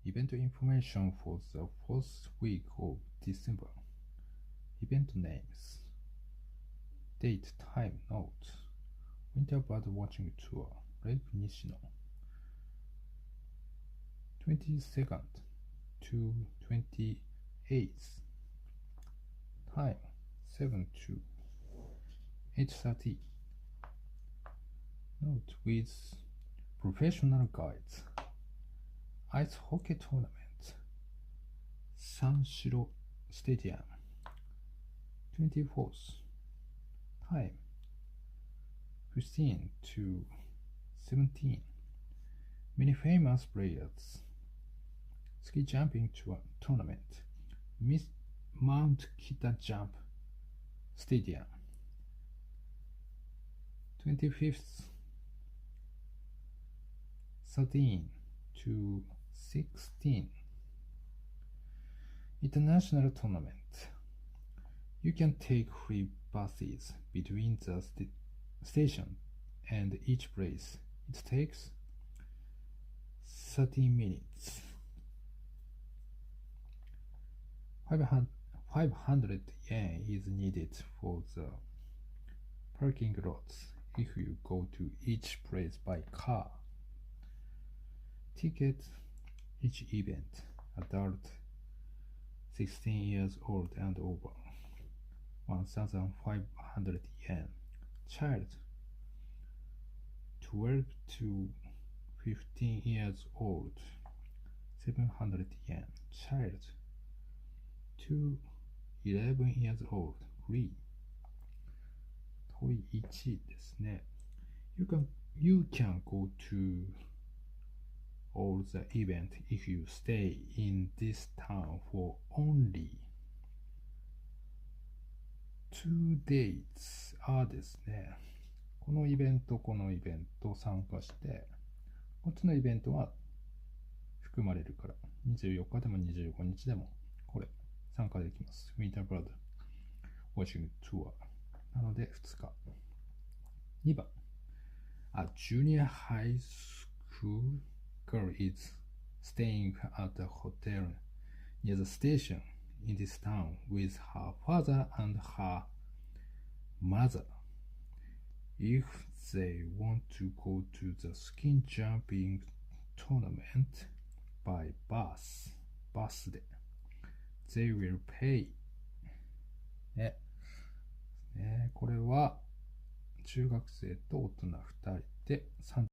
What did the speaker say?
Event information for the fourth week of December. Event names. Date, time, note. Winter bird watching tour, Lake Nishino. 22nd to 28th. Time, 7 to 8:30. Note with professional guides. Ice hockey tournament, Sanshiro Stadium. 24th. Time, 15 to 17. Many famous players. Ski jumping tournament, Mount Kita Jump Stadium. 25th. 13 to 16. International tournament. You can take free buses between the station and each place. It takes 30 minutes. 500 yen is needed for the parking lots if you go to each place by car. Ticket each event, adult 16 years old and over, 1,500 yen. Child 12 to 15 years old, 700 yen. Child 2 11 years old, free. 問い1ですね。You can go to all the event if you stay in this town for only 2 days ですね。このイベント参加して、こっちのイベントは含まれるから、24日でも25日でもこれ参加できます。Winter Bird Watching Tour なので2日。2番、A junior high school girl is staying at a hotel near the station in this town with her father and her mother. If they want to go to the ski jumping tournament by bus で they will pay ね。これは中学生と大人2人で